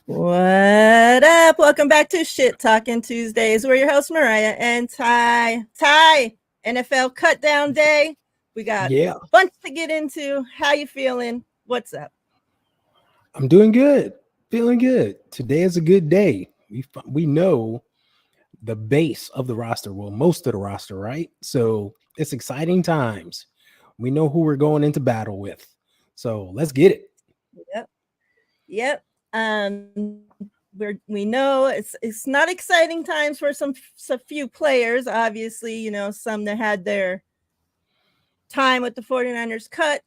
What up? Welcome back to Shit Talking Tuesdays. We're your hosts, Mariah and Ty. Ty, NFL cut down day. We got a bunch to get into. How you feeling? What's up? I'm doing good. Feeling good. Today is a good day. We know the base of the roster, well, most of the roster, right? So it's exciting times. We know who we're going into battle with. So let's get it. Yep. We know it's not exciting times for some few players. Obviously, you know, some that had their time with the 49ers cut.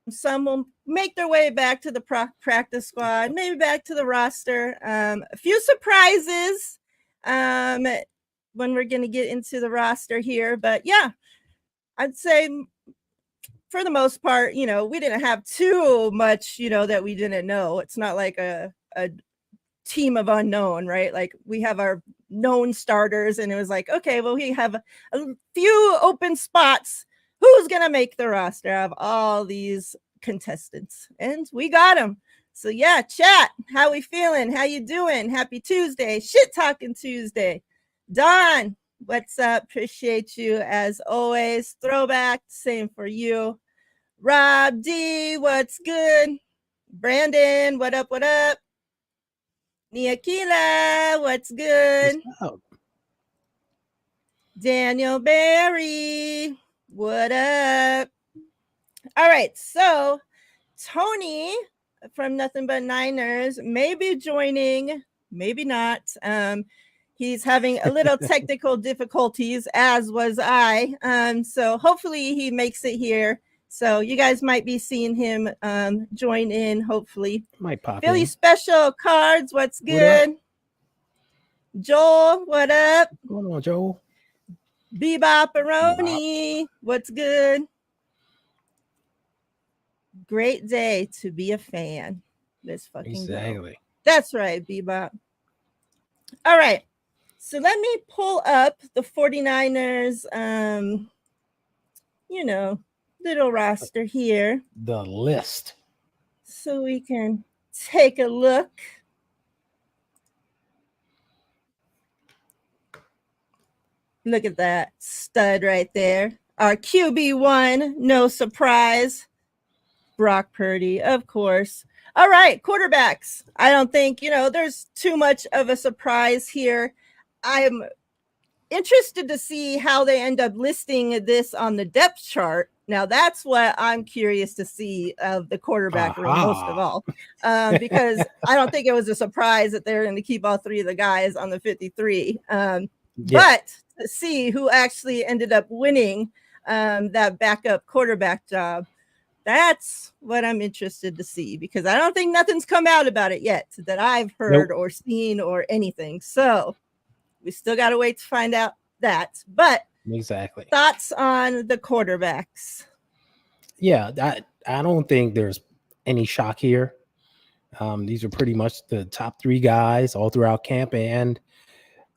Some will make their way back to the practice squad, maybe back to the roster. A few surprises when we're going to get into the roster here. But yeah, I'd say for the most part, you know, we didn't have too much, you know, that we didn't know. It's not like a team of unknown, right? Like we have our known starters and it was like, okay, well, we have a few open spots. Who's going to make the roster out of all these contestants? And we got them. So yeah, chat, how we feeling? How you doing? Happy Tuesday. Shit Talking Tuesday. Don, what's up? Appreciate you as always. Throwback, same for you. Rob D, what's good? Brandon, what up, what up? Niakila, what's good? Daniel Barry, what up? All right, so Tony from Nothing But Niners may be joining, maybe not. He's having a little technical difficulties, as was I. So hopefully he makes it here. So you guys might be seeing him join in, hopefully. Might pop Philly in. Special Cards, what's good? What Joel, what up? What's going on, Joel? Bebop-aroni, what's good? Great day to be a fan. Let's fucking go. That's right, Bebop. All right. So let me pull up the 49ers, you know, little roster here. The list. So we can take a look. Look at that stud right there. Our QB1, no surprise. Brock Purdy, of course. All right, quarterbacks. I don't think, you know, there's too much of a surprise here. I'm interested to see how they end up listing this on the depth chart. Now, that's what I'm curious to see of the quarterback room most of all, because I don't think it was a surprise that they're going to keep all three of the guys on the 53. But to see who actually ended up winning that backup quarterback job, that's what I'm interested to see, because I don't think nothing's come out about it yet that I've heard or seen or anything. So we still got to wait to find out that. But exactly. Thoughts on the quarterbacks? Yeah, I don't think there's any shock here. These are pretty much the top three guys all throughout camp and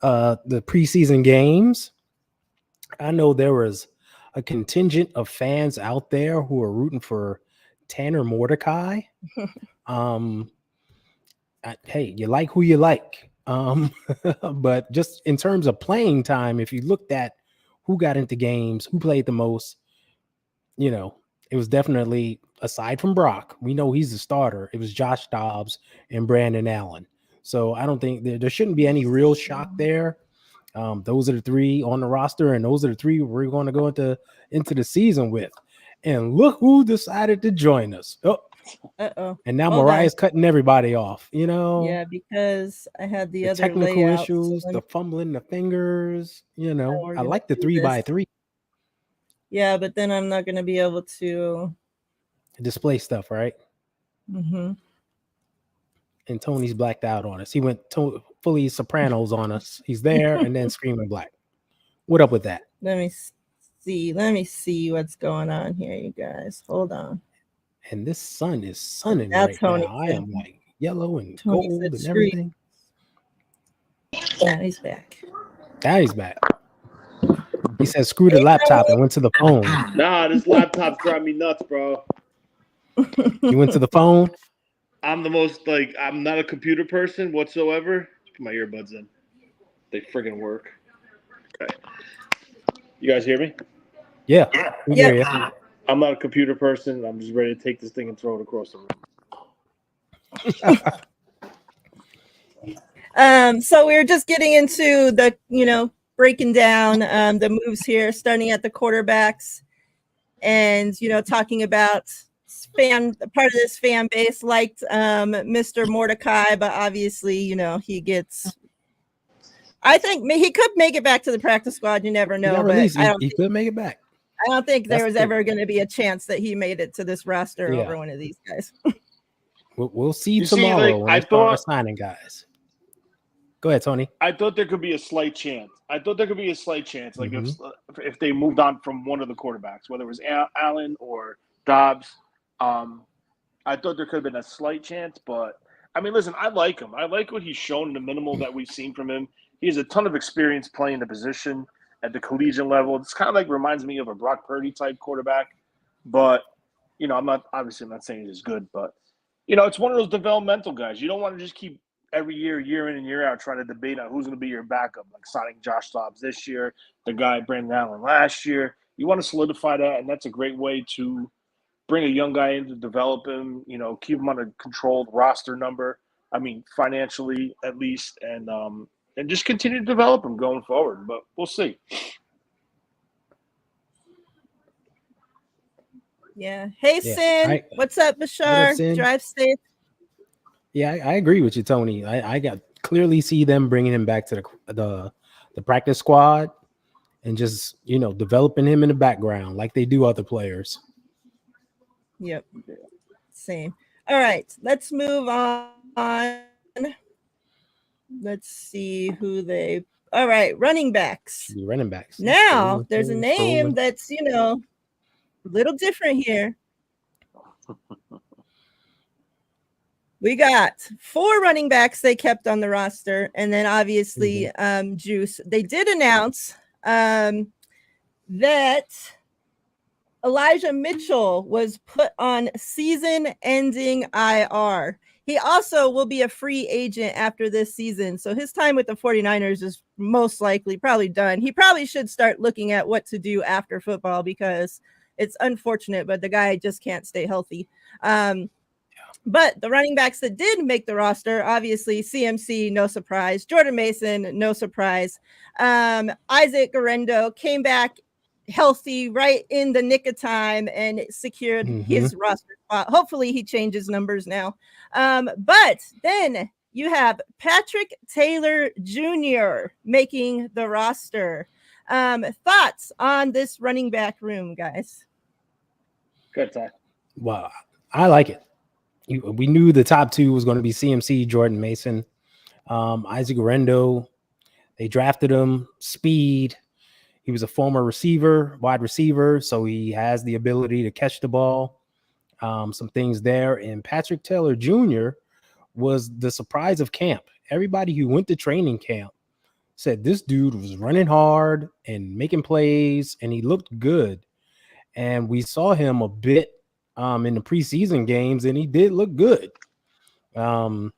the preseason games. I know there was a contingent of fans out there who are rooting for Tanner Mordecai. Hey, you like who you like. But just in terms of playing time, if you looked at who got into games, who played the most, you know, it was definitely, aside from Brock, we know he's the starter. It was Josh Dobbs and Brandon Allen. So I don't think there shouldn't be any real shock there. Those are the three on the roster, and those are the three we're going to go into the season with. And look who decided to join us. And now Mariah's cutting everybody off, you know. Yeah, because I had the other technical issues, the fumbling the fingers, you know. I like the 3x3. Yeah, but then I'm not going to be able to display stuff, right? Mm-hmm. And Tony's blacked out on us. He went fully Sopranos on us. He's there and then screaming black. What up with that? Let me see what's going on here, you guys. Hold on. And this sun is sunning right Tony now. I am like yellow and Tony gold and everything. Yeah, he's back. Now he's back. He said, screw the laptop and went to the phone. Nah, this laptop's driving me nuts, bro. You went to the phone? I'm the most like I'm not a computer person whatsoever. Put my earbuds in. They friggin' work. Okay. You guys hear me? Yeah, we hear Yep. you. I'm not a computer person. I'm just ready to take this thing and throw it across the room. So we were just getting into the, breaking down the moves here, starting at the quarterbacks, and talking about part of this fan base liked Mr. Mordecai, but obviously, he gets. I think he could make it back to the practice squad. You never He know, got but released. He could make it back. I don't think there That's was the thing. ever going to be a chance that he made it to this roster Yeah, over one of these guys. we'll see You see, tomorrow like when they start signing guys. Go ahead, Tony. I thought there could be a slight chance. Like Mm-hmm. if they moved on from one of the quarterbacks, whether it was Allen or Dobbs. I thought there could have been a slight chance, but I mean, listen, I like him. I like what he's shown, the minimal that we've seen from him. He has a ton of experience playing the position at the collegiate level. It's kind of like reminds me of a Brock Purdy type quarterback, but I'm not saying he's good, but it's one of those developmental guys. You don't want to just keep every year in and year out, trying to debate on who's going to be your backup, like signing Josh Dobbs this year, the guy Brandon Allen last year. You want to solidify that, and that's a great way to bring a young guy in to develop him, keep him on a controlled roster number. I mean, financially at least, and just continue to develop him going forward. But we'll see. Yeah. Hey, Yeah, Sin. What's up, what up, Bashar? Sin? Drive safe. Yeah, I agree with you, Tony. I got clearly see them bringing him back to the practice squad and just developing him in the background like they do other players. Yep. Same. All right. Let's move on. Let's see who they. All right. Running backs. Should be running backs. Now, there's a Darlington, name Strowman. that's, a little different here. We got 4 running backs they kept on the roster, and then obviously Juice. They did announce that Elijah Mitchell was put on season-ending IR. He also will be a free agent after this season, so his time with the 49ers is most likely probably done. He probably should start looking at what to do after football because it's unfortunate, but the guy just can't stay healthy. But the running backs that did make the roster, obviously CMC, no surprise. Jordan Mason, no surprise. Isaac Garendo came back healthy right in the nick of time and secured his roster spot. Hopefully he changes numbers now. But then you have Patrick Taylor Jr. making the roster. Thoughts on this running back room, guys? Good time. Wow, I like it. We knew the top 2 was going to be CMC, Jordan Mason, Isaac Garendo. They drafted him, speed. He was a former wide receiver, so he has the ability to catch the ball. Some things there. And Patrick Taylor Jr. was the surprise of camp. Everybody who went to training camp said this dude was running hard and making plays, and he looked good. And we saw him a bit in the preseason games, and he did look good. I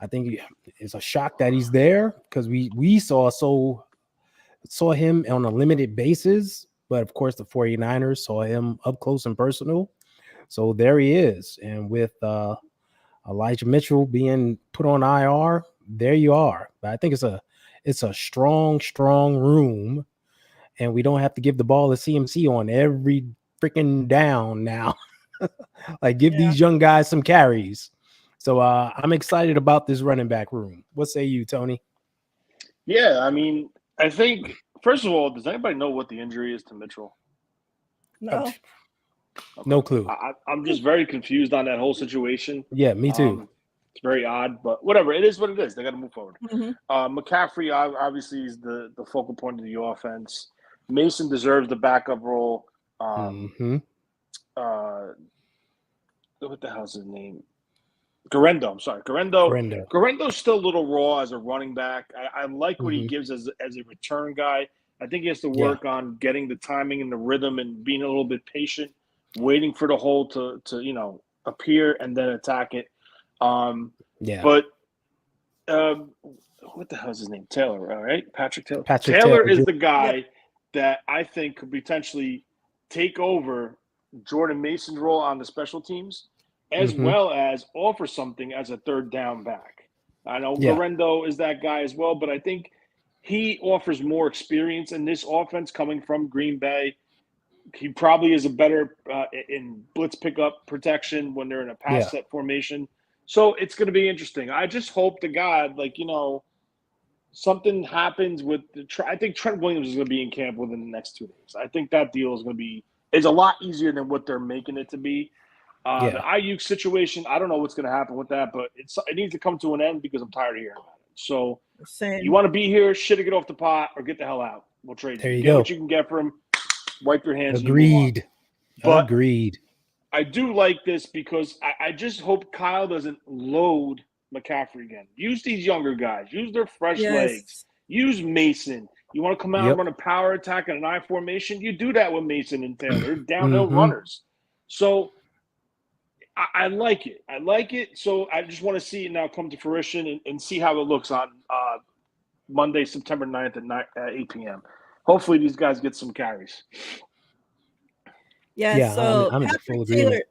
think it's a shock that he's there because we saw him on a limited basis, but of course the 49ers saw him up close and personal. So there he is. And with Elijah Mitchell being put on IR, there you are. But I think it's a strong room, and we don't have to give the ball to CMC on every freaking down now. Like give these young guys some carries. So I'm excited about this running back room. What say you, Tony? Yeah, I mean, I think first of all, does anybody know what the injury is to Mitchell? No. Okay. No clue. I'm just very confused on that whole situation. Yeah, me too. It's very odd, but whatever. It is what it is. They got to move forward. McCaffrey obviously is the focal point of the offense. Mason deserves the backup role. What the hell's his name? Garendo. I'm sorry. Garendo's still a little raw as a running back. I like what he gives as a return guy. I think he has to work on getting the timing and the rhythm and being a little bit patient, waiting for the hole to appear and then attack it. Yeah. But what the hell is his name? Taylor, all right? Patrick Taylor. Patrick Taylor Taylor. is the guy Yep. that I think could potentially take over Jordan Mason's role on the special teams, as Mm-hmm. well as offer something as a third down back. I know Yeah. Garendo is that guy as well, but I think he offers more experience in this offense coming from Green Bay. He probably is a better in blitz pickup protection when they're in a pass Yeah. set formation. So it's going to be interesting. I just hope to God, like, you know, something happens with the. I think Trent Williams is going to be in camp within the next 2 days. I think that deal is going to be is a lot easier than what they're making it to be. The Yeah. Ayuk situation, I don't know what's going to happen with that, but it needs to come to an end because I'm tired of hearing about it. So Same. you want to be here, shit or get off the pot, or get the hell out. We'll trade There you. you Get go. what you can get for him. Wipe your hands. And you move on. Agreed. But Agreed. I do like this because I just hope Kyle doesn't load McCaffrey again. Use these younger guys. Use their fresh legs. Yes. Use Mason. You want to come out Yep. and run a power attack and an I formation? You do that with Mason and Taylor. They're downhill Mm-hmm. runners. So I like it. I like it. So I just want to see it now come to fruition and see how it looks on Monday, September 9th at 8 p.m. Hopefully these guys get some carries. Yeah. Yeah, So I'm in full agreement.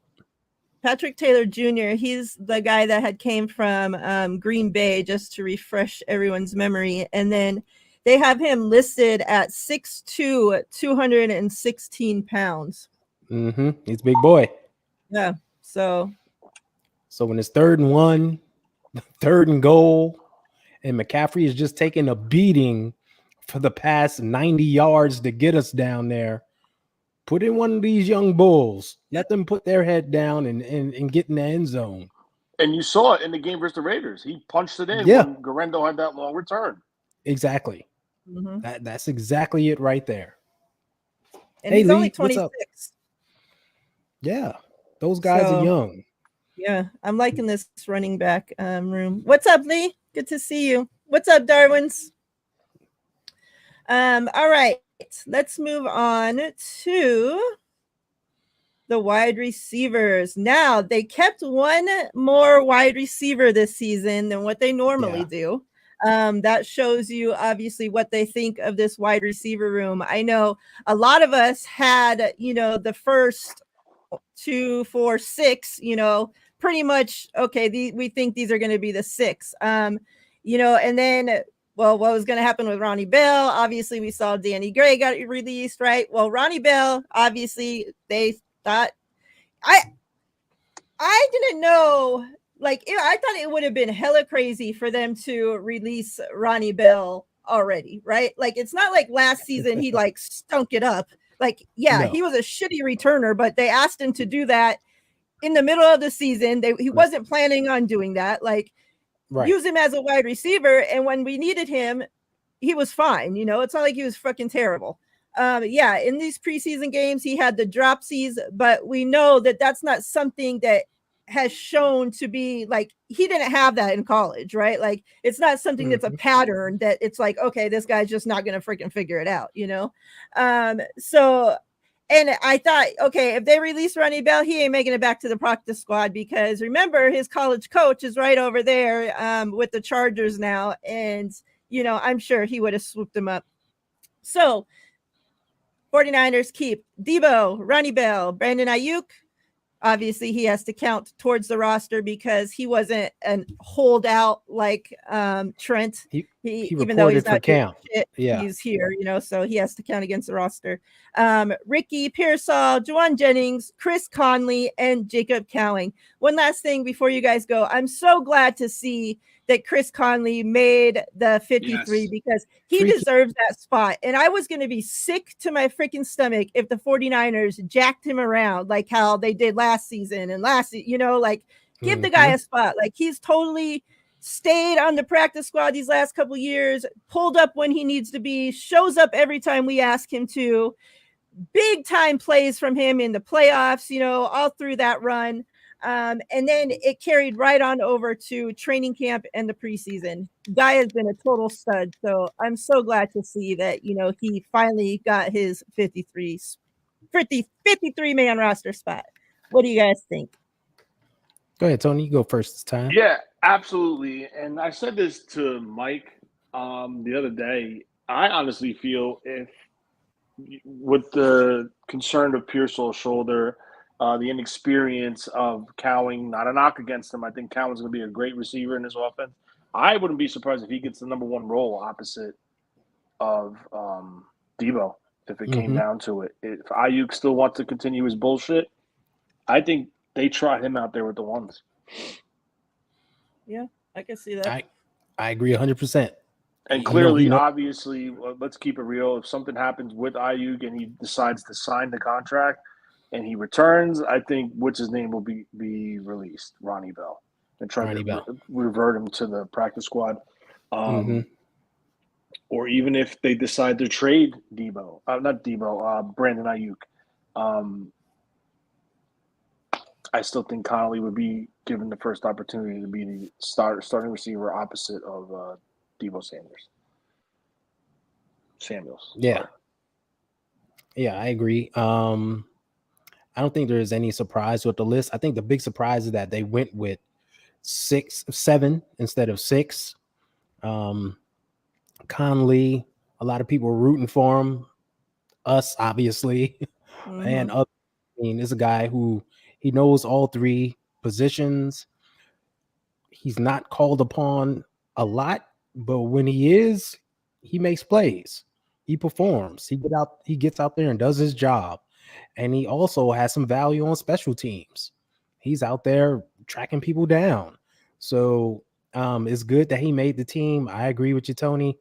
Patrick Taylor Jr., he's the guy that had came from Green Bay, just to refresh everyone's memory. And then they have him listed at 6'2", 216 pounds. Mm-hmm. He's a big boy. Yeah. So when it's 3rd and 1, 3rd and goal, and McCaffrey is just taking a beating for the past 90 yards to get us down there, put in one of these young bulls. Let them put their head down and get in the end zone. And you saw it in the game versus the Raiders. He punched it in Yeah. when Garendo had that long return. Exactly. mhm. That's exactly it right there. And Hey, he's Lee, only what's up? 26. Yeah. Those guys So- are young. Yeah, I'm liking this running back room. What's up, Lee? Good to see you. What's up, Darwins? All right, let's move on to the wide receivers. Now, they kept one more wide receiver this season than what they normally do. That shows you obviously what they think of this wide receiver room. I know a lot of us had, the first 2, 4, 6, pretty much, okay, we think these are going to be the 6. And then, well, what was going to happen with Ronnie Bell? Obviously, we saw Danny Gray got released, right? Well, Ronnie Bell, obviously, they thought, I didn't know, I thought it would have been hella crazy for them to release Ronnie Bell already, right? It's not like last season he stunk it up. No. He was a shitty returner, but they asked him to do that in the middle of the season. He wasn't planning on doing that. Right. Use him as a wide receiver, and when we needed him, he was fine. It's not like he was fucking terrible. In these preseason games, he had the dropsies, but we know that that's not something that has shown to be he didn't have that in college, right? It's not something that's a pattern that it's okay, this guy's just not going to freaking figure it out, And I thought, okay, if they release Ronnie Bell, he ain't making it back to the practice squad, because remember, his college coach is right over there with the Chargers now. And, I'm sure he would have swooped him up. So 49ers keep Debo, Ronnie Bell, Brandon Ayuk. Obviously, he has to count towards the roster because he wasn't a holdout like Trent. He even though he's reported for not doing camp. shit, Yeah. he's here, so he has to count against the roster. Ricky Pearsall, Juwan Jennings, Chris Conley, and Jacob Cowing. One last thing before you guys go. I'm so glad to see that Chris Conley made the 53 because he deserves that spot. And I was going to be sick to my freaking stomach if the 49ers jacked him around like how they did last season and give the guy a spot. He's totally stayed on the practice squad these last couple years, pulled up when he needs to be, shows up every time we ask him to. Big time plays from him in the playoffs, all through that run. And then it carried right on over to training camp and the preseason. Guy has been a total stud. So I'm so glad to see that, he finally got his 53 man roster spot. What do you guys think? Go ahead, Tony. You go first this time. Yeah, absolutely. And I said this to Mike the other day. I honestly feel if with the concern of Pearsall's shoulder, the inexperience of Cowing, not a knock against him. I think Cowing's going to be a great receiver in this offense. I wouldn't be surprised if he gets the number one role opposite of Debo if it came down to it. If Ayuk still wants to continue his bullshit, I think they trot him out there with the ones. Yeah, I can see that. I agree 100%. And clearly, obviously, let's keep it real. If something happens with Ayuk and he decides to sign the contract and he returns, I think what's his name will be released, Ronnie Bell, and try to revert him to the practice squad. Or even if they decide to trade Brandon Ayuk. I still think Connolly would be given the first opportunity to be the starting receiver opposite of Debo Samuels. Yeah. Yeah, I agree. I don't think there's any surprise with the list. I think the big surprise is that they went with 7 instead of 6. Conley, a lot of people were rooting for him. Us, obviously. And other, I mean, is a guy who he knows all 3 positions. He's not called upon a lot, but when he is, he makes plays. He performs. He gets out there and does his job. And he also has some value on special teams. He's out there tracking people down. So it's good that he made the team. I agree with you, Tony.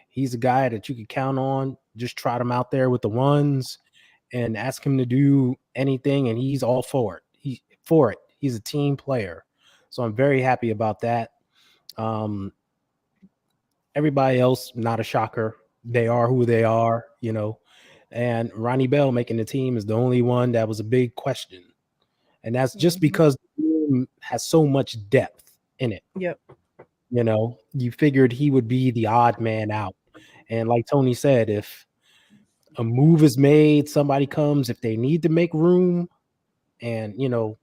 He's a guy that you could count on. Just trot him out there with the ones and ask him to do anything, and he's all for it. He's a team player. So I'm very happy about that. Everybody else, not a shocker. They are who they are, you know. And Ronnie Bell making the team is the only one that was a big question. And that's just because the team has so much depth in it. Yep. You know, you figured he would be the odd man out. And like Tony said, if a move is made, somebody comes, if they need to make room and, you know,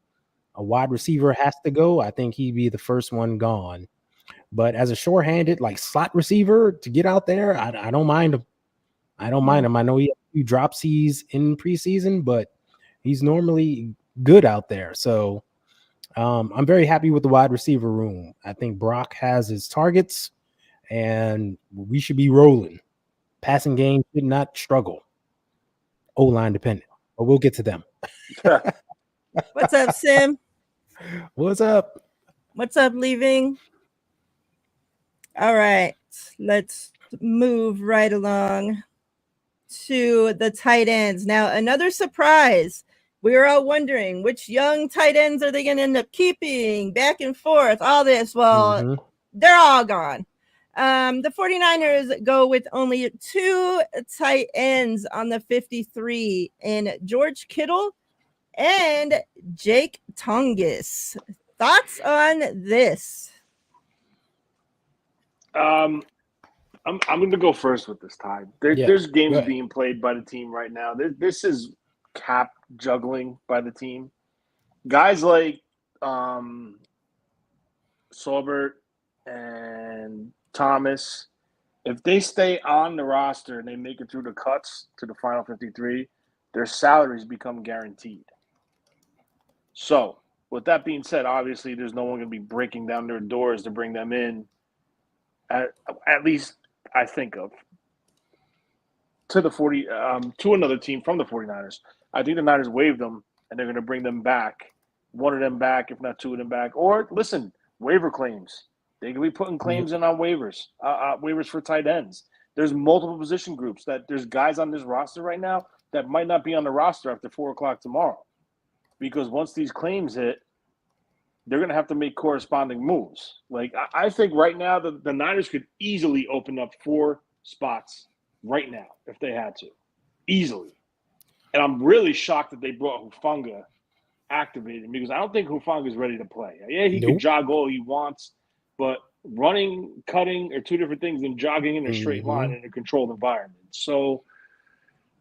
a wide receiver has to go, I think he'd be the first one gone. But as a short-handed, like slot receiver to get out there, I don't mind him. I don't mind him. I know he had a few dropsies in preseason, but he's normally good out there. So I'm very happy with the wide receiver room. I think Brock has his targets, and we should be rolling. Passing game should not struggle. O-line dependent, but we'll get to them. What's up, Sim? What's up? What's up, Leaving? All right, let's move right along to the tight ends. Now, another surprise. We were all wondering which young tight ends are they going to end up keeping, back and forth, all this. Well, they're all gone. The 49ers go with only 2 tight ends on the 53 in George Kittle and Jake Tongus. Thoughts on this? I'm going to go first with this time. There's games being played by the team right now. This is cap juggling by the team. Guys like Saubert and Thomas, if they stay on the roster and they make it through the cuts to the final 53, their salaries become guaranteed. So, with that being said, obviously there's no one going to be breaking down their doors to bring them in. At least I think of to the to another team from the 49ers. I think the Niners waived them, and they're going to bring them back, one of them back, if not 2 of them back. Or listen, waiver claims. They can be putting claims in on waivers, waivers for tight ends. There's multiple position groups that there's guys on this roster right now that might not be on the roster after 4:00 tomorrow, because once these claims hit, they're going to have to make corresponding moves. Like, I think right now the Niners could easily open up 4 spots right now if they had to. Easily. And I'm really shocked that they brought Hufanga activated, because I don't think Hufanga is ready to play. Yeah, he could jog all he wants, but running, cutting are 2 different things than jogging in a straight line in a controlled environment. So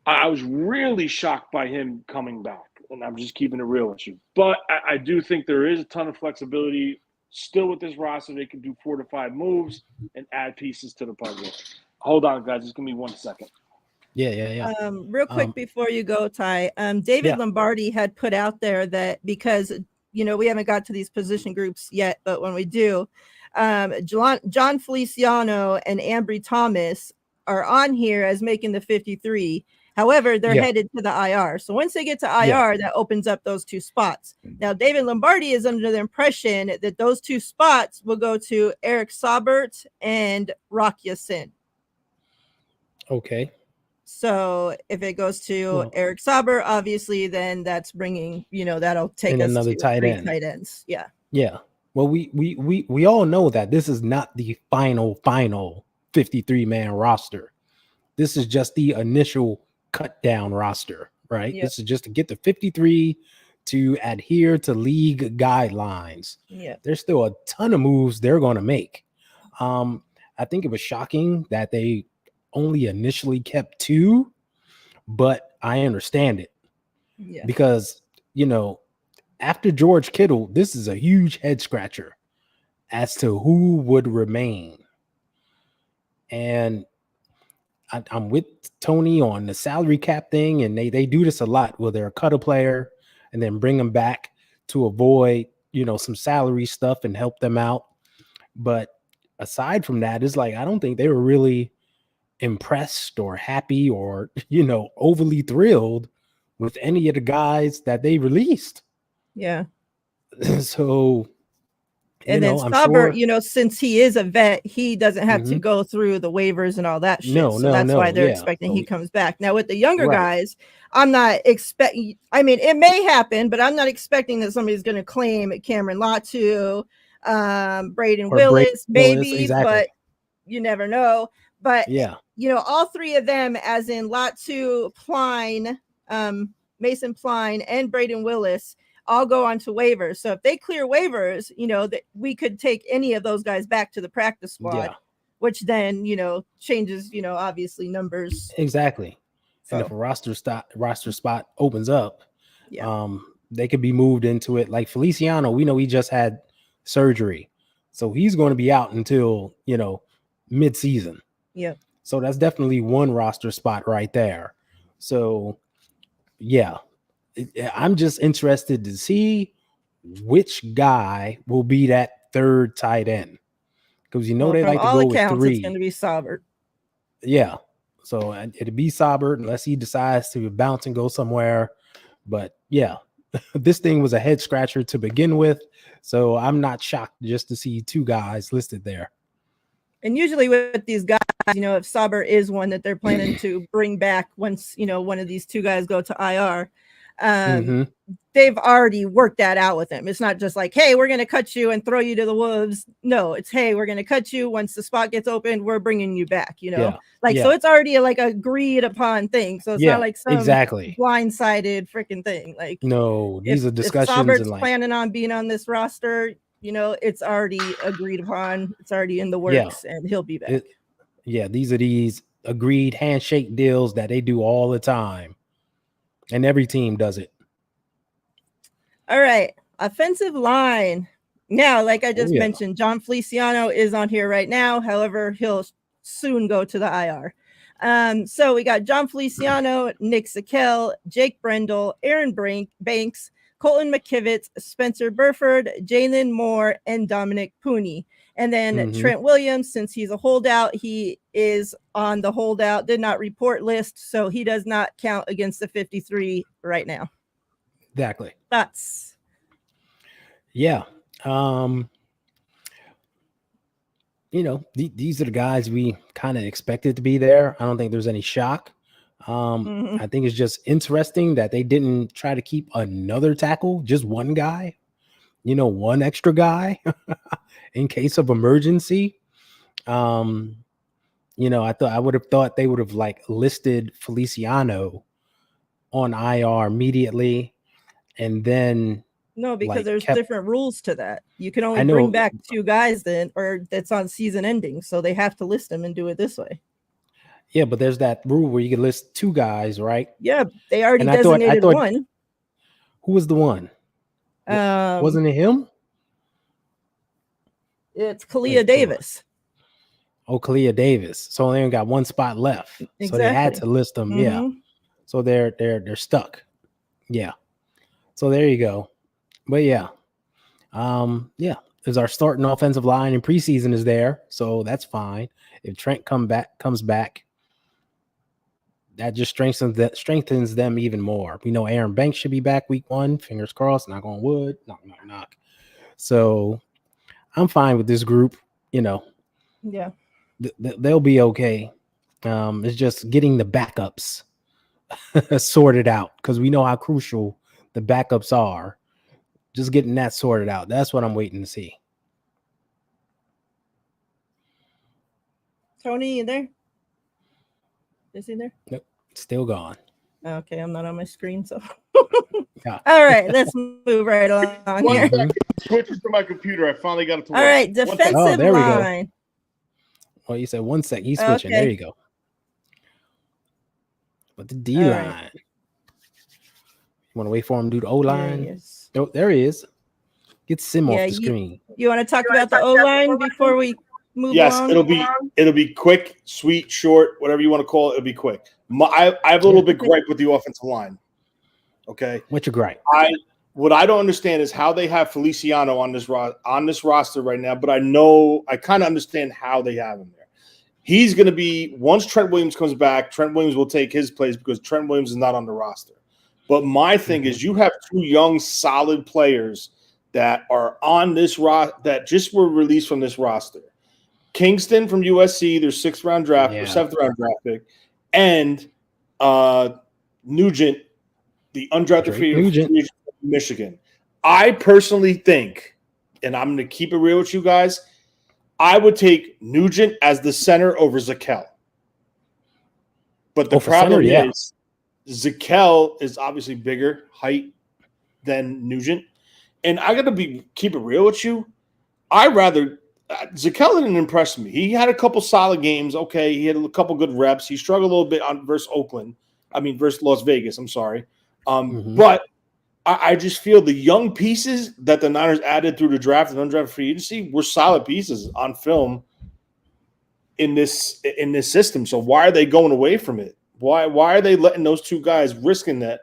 I was really shocked by him coming back. and I'm just keeping it real with you. But I do think there is a ton of flexibility still with this roster. They can do 4 to 5 moves and add pieces to the puzzle. Hold on, guys. Just give me 1 second. Yeah. Real quick before you go, Ty, David Lombardi had put out there that because, we haven't got to these position groups yet, but when we do, John Feliciano and Ambry Thomas are on here as making the 53. However, they're headed to the IR. So once they get to IR, that opens up those 2 spots. Now, David Lombardi is under the impression that those 2 spots will go to Eric Saubert and Rock Ya-Sin. Okay. So if it goes to Eric Saubert, obviously, then that's bringing, that'll take us another to tight 3 end. tight ends. Yeah. Yeah. Well, we all know that this is not the final 53-man roster. This is just the initial cut down roster, right? Yep. This is just to get the 53 to adhere to league guidelines. Yeah. There's still a ton of moves they're going to make. I think it was shocking that they only initially kept 2, but I understand it. Yeah. Because, after George Kittle, this is a huge head scratcher as to who would remain. And I'm with Tony on the salary cap thing, and they do this a lot where they'll cut a player and then bring them back to avoid, some salary stuff and help them out. But aside from that, it's like I don't think they were really impressed or happy or, overly thrilled with any of the guys that they released. Yeah. So, and then Saubert, since he is a vet, he doesn't have to go through the waivers and all that shit. So that's why they're expecting he comes back. Now with the younger guys, I'm not expecting. I mean, it may happen, but I'm not expecting that somebody's going to claim Cameron Latu, Braden Willis, maybe, exactly. But you never know. But yeah, all 3 of them, as in Latu, Pline, Mason Pline, and Braden Willis, all go on to waivers. So if they clear waivers, that we could take any of those guys back to the practice squad, which then, changes, obviously numbers. Exactly. So. And if a roster spot opens up, they could be moved into it. Like Feliciano, we know he just had surgery. So he's going to be out until, mid-season. Yeah. So that's definitely one roster spot right there. So, yeah. I'm just interested to see which guy will be that 3rd tight end, because they like to go with 3. It's going to be Saubert. Yeah, so it'll be Saubert unless he decides to bounce and go somewhere. But yeah, this thing was a head scratcher to begin with, so I'm not shocked just to see 2 guys listed there. And usually with these guys, if Saubert is one that they're planning to bring back once one of these 2 guys go to IR. They've already worked that out with him. It's not just like, hey, we're going to cut you and throw you to the wolves. No, it's, hey, we're going to cut you. Once the spot gets opened, we're bringing you back, So it's already like agreed upon thing. So it's not like some blindsided freaking thing. Like, no, these are discussions. If Saubert's planning on being on this roster, it's already agreed upon. It's already in the works and he'll be back. These are these agreed handshake deals that they do all the time. And every team does it. All right. Offensive line. Now, like I just mentioned, John Feliciano is on here right now. However, he'll soon go to the IR. So we got John Feliciano, Nick Sakel, Jake Brendel, Aaron Banks, Colton McKivitz, Spencer Burford, Jalen Moore, and Dominic Pooney. And then Trent Williams, since he's a holdout, he is on the holdout, did not report list, so he does not count against the 53 right now. Exactly. Thoughts? Yeah. These are the guys we kind of expected to be there. I don't think there's any shock. I think it's just interesting that they didn't try to keep another tackle, just one guy, one extra guy in case of emergency. I would have thought they would have listed Feliciano on IR immediately. And then no, because there's different rules to that. You can only bring back 2 guys then, or that's on season ending. So they have to list them and do it this way. Yeah, but there's that rule where you can list 2 guys, right? Yeah, they already designated one. Who was the one? Wasn't it him? It's Kalia Davis. Oh, Kalia Davis. So they only got one spot left. Exactly. So they had to list them. Yeah. Mhm. So they're stuck. Yeah. So there you go. But yeah. There's our starting offensive line in preseason is there. So that's fine. If Trent comes back, that just strengthens them even more. We know Aaron Banks should be back week 1. Fingers crossed. Knock on wood. Knock. So I'm fine with this group. Yeah. They'll be okay. It's just getting the backups sorted out because we know how crucial the backups are. Just getting that sorted out. That's what I'm waiting to see. Tony, you there? Is he there? Nope. Still gone. Okay, I'm not on my screen, so. Yeah. All right, let's move right along here. Switching to my computer. I finally got it to work. All right, defensive there we go. line. Well, you said 1 sec. He's switching. Okay. There you go. But the D line. right. You want to wait for him to do the O There he line? is. Oh, there he is. Get Sim Yeah, off the screen. You want to talk about the O line before we move Yes, along? it'll be quick, sweet, short, whatever you want to call it. It'll be quick. I have a little bit gripe with the offensive line. Okay, What's your gripe? What I don't understand is how they have Feliciano on this roster right now. But I kind of understand how they have him there. He's going to be once Trent Williams comes back. Trent Williams will take his place because Trent Williams is not on the roster. But my thing is, you have 2 young, solid players that are on this that just were released from this roster. Kingston from USC, their 6th round draft or 7th round draft pick, and Nugent, the undrafted free agent from Michigan. I personally think, and I'm going to keep it real with you guys, I would take Nugent as the center over Zakel. But the problem is Zakel is obviously bigger height than Nugent. And I got to keep it real with you. Zakel didn't impress me. He had a couple solid games. Okay, he had a couple good reps. He struggled a little bit versus Las Vegas. I'm sorry. But I just feel the young pieces that the Niners added through the draft and undrafted free agency were solid pieces on film in this system. So why are they going away from it? Why are they letting those 2 guys risking that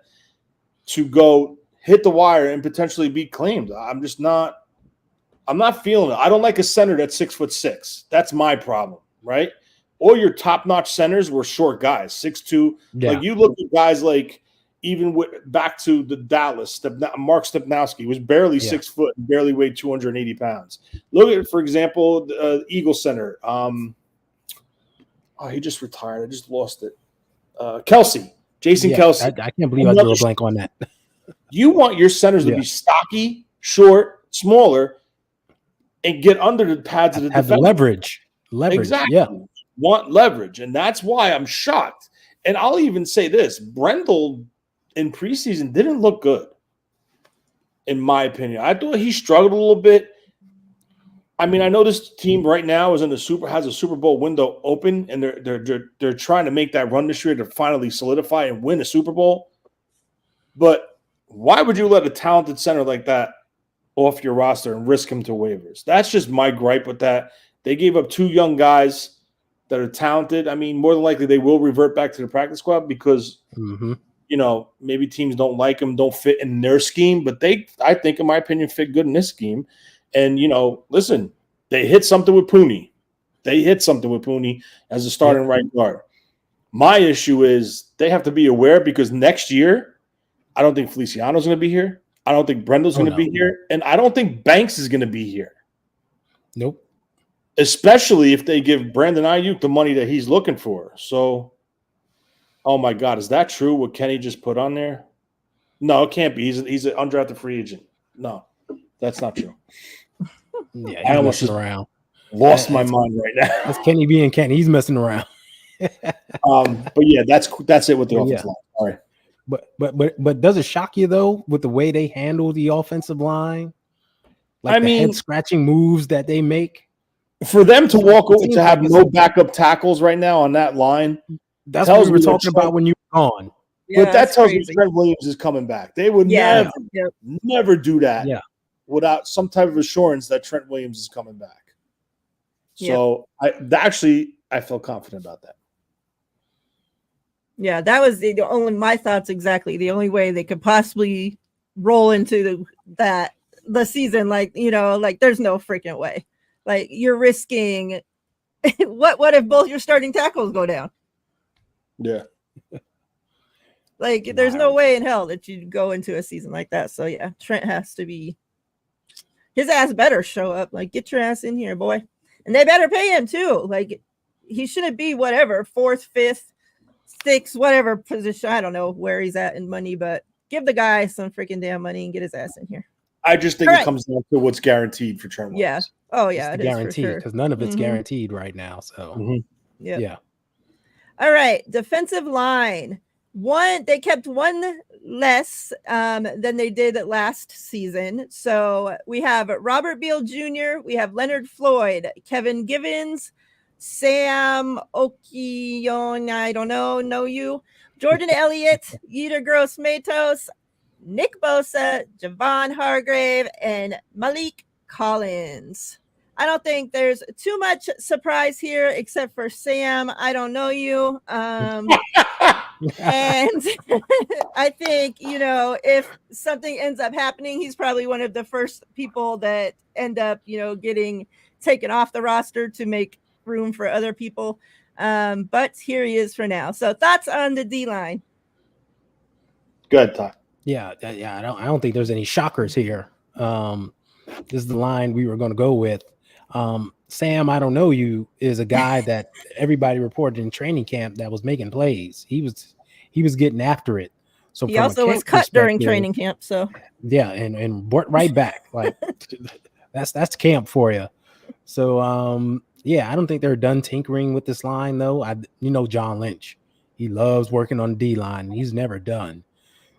to go hit the wire and potentially be claimed? I'm not feeling it. I don't like a center that's 6'6". That's my problem, right? Or your top-notch centers were short guys, 6'2". Yeah. Like you look at guys like even back to the Dallas, Mark Stepnowski was barely 6 foot and barely weighed 280 pounds. Look at, for example, the Eagle center. He just retired. I just lost it. Kelsey, Jason Kelsey. I can't believe I drew a blank on that. You want your centers to be stocky, short, smaller, and get under the pads of the defense. Have leverage. Exactly. Yeah. Want leverage. And that's why I'm shocked. And I'll even say this. Brendel in preseason didn't look good, in my opinion. I thought he struggled a little bit. I mean, I know this team right now has a Super Bowl window open, and they're trying to make that run this year to finally solidify and win a Super Bowl. But why would you let a talented center like that off your roster and risk him to waivers? That's just my gripe with that. They gave up 2 young guys that are talented. I mean, more than likely they will revert back to the practice squad because maybe teams don't like them, don't fit in their scheme. But I think, in my opinion, fit good in this scheme. And, listen, they hit something with Pooney. As a starting right guard. My issue is they have to be aware because next year, I don't think Feliciano's going to be here. I don't think Brendel's going to be here. And I don't think Banks is going to be here. Nope. Especially if they give Brandon Ayuk the money that he's looking for. So, oh, my God, is that true what Kenny just put on there? No, it can't be. He's an undrafted free agent. No, that's not true. Yeah, I almost messing around. Lost my mind right now. That's Kenny being Kenny. He's messing around. But yeah, that's it with the offensive line. Sorry. But does it shock you though with the way they handle the offensive line? Like head scratching moves that they make? For them to walk over to have no backup tackles right now on that line. That's what we were talking about when you were gone. Yeah, but that that's tells me crazy. Trent Williams is coming back. They would Yeah. Yep. never do that Yeah. without some type of assurance that Trent Williams is coming back. So I feel confident about that. Yeah, that was the only my thoughts exactly. The only way they could possibly roll into the season, like, like there's no freaking way. Like, you're risking what if both your starting tackles go down? Yeah. Like, there's no way in hell that you'd go into a season like that. So yeah, Trent has to be, his ass better show up. Like, get your ass in here, boy. And they better pay him too. Like, he shouldn't be whatever, 4th, 5th, 6th, whatever position. I don't know where he's at in money, but give the guy some freaking damn money and get his ass in here. I just think it comes down to what's guaranteed for Trent Williams. Yeah. Oh yeah, it's it is guaranteed, for sure. because none of it's guaranteed right now. So Yeah. All right, defensive line. They kept one less than they did last season. So we have Robert Beal Jr., we have Leonard Floyd, Kevin Givens, Sam Okion, I don't know you, Jordan Elliott, Yetur Gross-Matos, Nick Bosa, Javon Hargrave, and Malik Collins. I don't think there's too much surprise here, except for Sam. I don't know you. And I think, if something ends up happening, he's probably one of the first people that end up, getting taken off the roster to make room for other people. But here he is for now. So thoughts on the D-line? Good, Ty. Yeah. I don't think there's any shockers here. This is the line we were going to go with. Sam, I don't know you, is a guy that everybody reported in training camp that was making plays. He was getting after it. So he also was cut during training camp. So yeah, and brought right back. Like that's camp for you. So I don't think they're done tinkering with this line though. John Lynch, he loves working on the D line, and he's never done.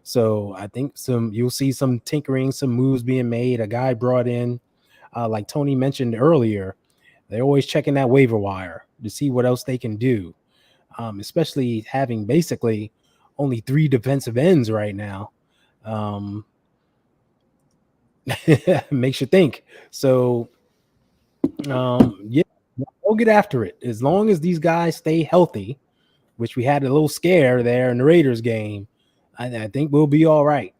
So I think you'll see some tinkering, some moves being made. A guy brought in, like Tony mentioned earlier, they're always checking that waiver wire to see what else they can do, especially having basically only 3 defensive ends right now. Makes you think. So, go get after it. As long as these guys stay healthy, which we had a little scare there in the Raiders game, I think we'll be all right.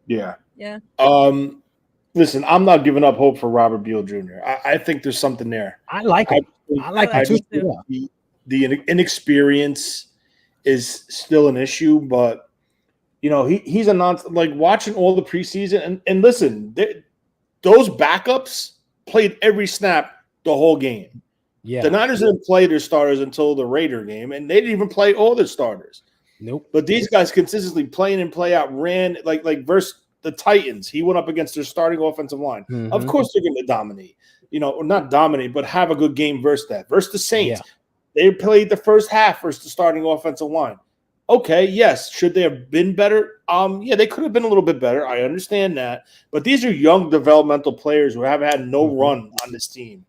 Yeah. Yeah. Listen, I'm not giving up hope for Robert Beal Jr. I think there's something there. I like him. I like him too. The inexperience is still an issue, but he's a like watching all the preseason and listen, those backups played every snap the whole game. Yeah, the Niners didn't play their starters until the Raider game, and they didn't even play all their starters. Nope. But these guys consistently playing and play out ran like versus the Titans. He went up against their starting offensive line. Mm-hmm. Of course, they're going to dominate. Or not dominate, but have a good game versus that. Versus the Saints, they played the first half versus the starting offensive line. Okay, yes. Should they have been better? They could have been a little bit better. I understand that. But these are young developmental players who have had no run on this team.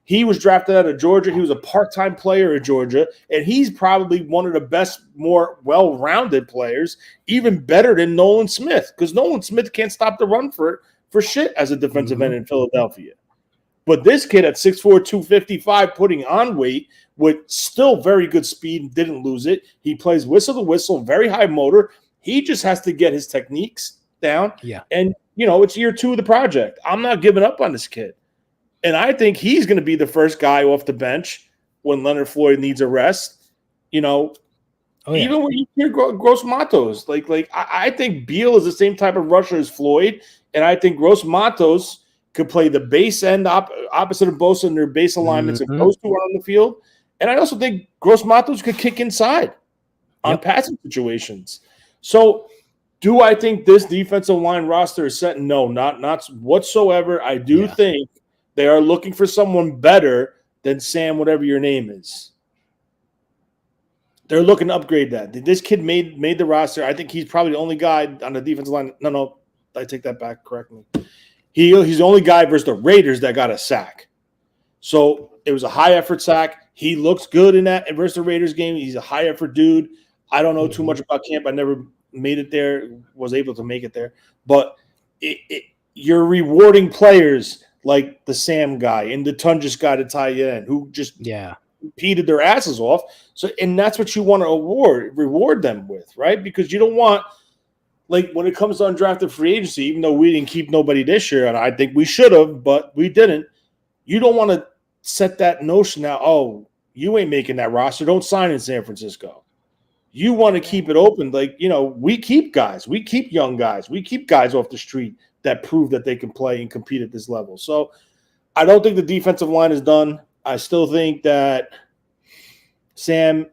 He was drafted out of Georgia. He was a part-time player at Georgia, and he's probably one of the best, more well-rounded players, even better than Nolan Smith, because Nolan Smith can't stop the run for shit as a defensive end in Philadelphia. But this kid at 6'4", 255, putting on weight with still very good speed, didn't lose it. He plays whistle to whistle, very high motor. He just has to get his techniques down. Yeah. And, it's year 2 of the project. I'm not giving up on this kid. And I think he's going to be the first guy off the bench when Leonard Floyd needs a rest. Even when you hear Gross-Matos, I think Beal is the same type of rusher as Floyd, and I think Gross-Matos could play the base end opposite of Bosa in their base alignments if those two are on the field. And I also think Gross-Matos could kick inside on passing situations. So do I think this defensive line roster is set? No, not whatsoever. I do think they are looking for someone better than Sam, whatever your name is. They're looking to upgrade that. This kid made the roster. I think he's probably the only guy on the defensive line. No, I take that back correctly. He's the only guy versus the Raiders that got a sack. So it was a high-effort sack. He looks good in that versus the Raiders game. He's a high-effort dude. I don't know too much about camp. I never made it there, was able to make it there. But you're rewarding players like the Sam guy and the Tungus guy to tie you in, who just competed their asses off. So, and that's what you want to reward them with, right? Because you don't want, like, when it comes to undrafted free agency, even though we didn't keep nobody this year, and I think we should have, but we didn't, you don't want to set that notion now, oh, you ain't making that roster, don't sign in San Francisco. You want to keep it open. Like, we keep guys. We keep young guys. We keep guys off the street that prove that they can play and compete at this level. So I don't think the defensive line is done. I still think that Sam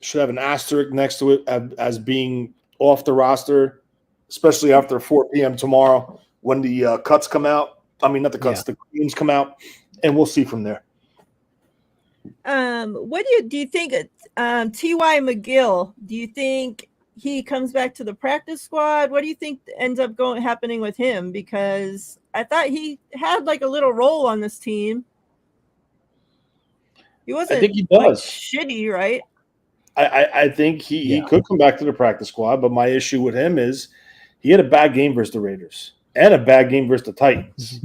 should have an asterisk next to it as being off the roster, especially after 4 p.m. tomorrow when the cuts come out. I mean, not the cuts, the games come out, and we'll see from there. What do you think? T.Y. McGill, do you think he comes back to the practice squad? What do you think ends up happening with him? Because I thought he had like a little role on this team. He wasn't. I think he does. Shitty, right? I think he could come back to the practice squad, but my issue with him is he had a bad game versus the Raiders and a bad game versus the Titans.